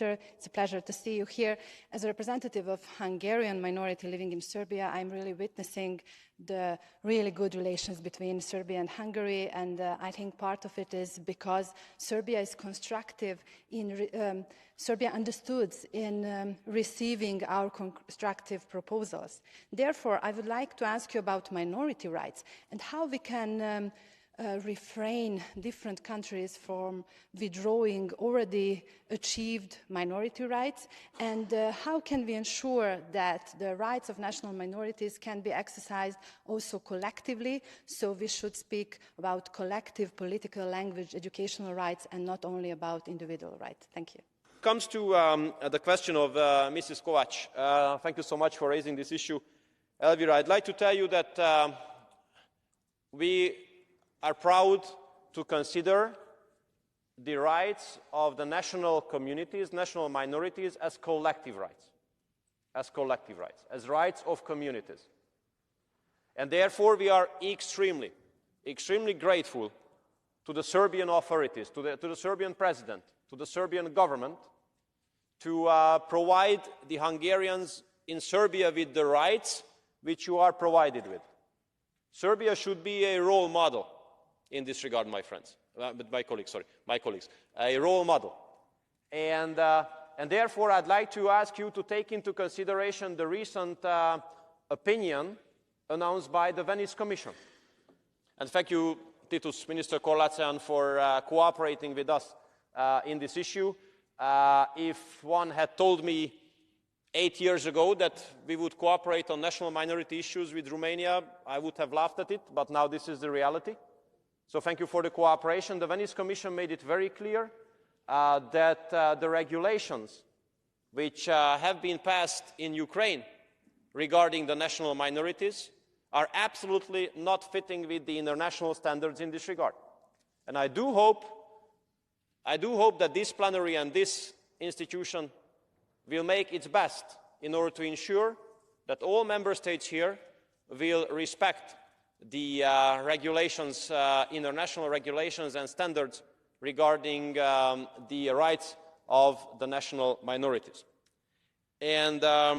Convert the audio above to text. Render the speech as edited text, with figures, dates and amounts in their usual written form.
Minister. It's a pleasure to see you here. As a representative of Hungarian minority living in Serbia, I'm really witnessing the really good relations between Serbia and Hungary, and I think part of it is because Serbia is constructive in Serbia understood in receiving our constructive proposals. Therefore, I would like to ask you about minority rights and how we can refrain different countries from withdrawing already achieved minority rights, and how can we ensure that the rights of national minorities can be exercised also collectively, so we should speak about collective political language educational rights and not only about individual rights. Thank you. Comes to the question of Mrs. Kovács. Thank you so much for raising this issue. Elvira, I'd like to tell you that we are proud to consider the rights of the national communities, national minorities, as collective rights, as rights of communities. And therefore we are extremely grateful to the Serbian authorities, to the Serbian president, to the Serbian government, to provide the Hungarians in Serbia with the rights which you are provided with. Serbia should be a role model in this regard, my friends, my colleagues, a role model. And therefore, I'd like to ask you to take into consideration the recent opinion announced by the Venice Commission. And thank you, Titus, Minister Kovács, for cooperating with us in this issue. If one had told me 8 years ago that we would cooperate on national minority issues with Romania, I would have laughed at it, but now this is the reality. So thank you for the cooperation. The Venice Commission made it very clear that the regulations which have been passed in Ukraine regarding the national minorities are absolutely not fitting with the international standards in this regard. And I do hope that this plenary and this institution will make its best in order to ensure that all member states here will respect the regulations, international regulations and standards regarding the rights of the national minorities. And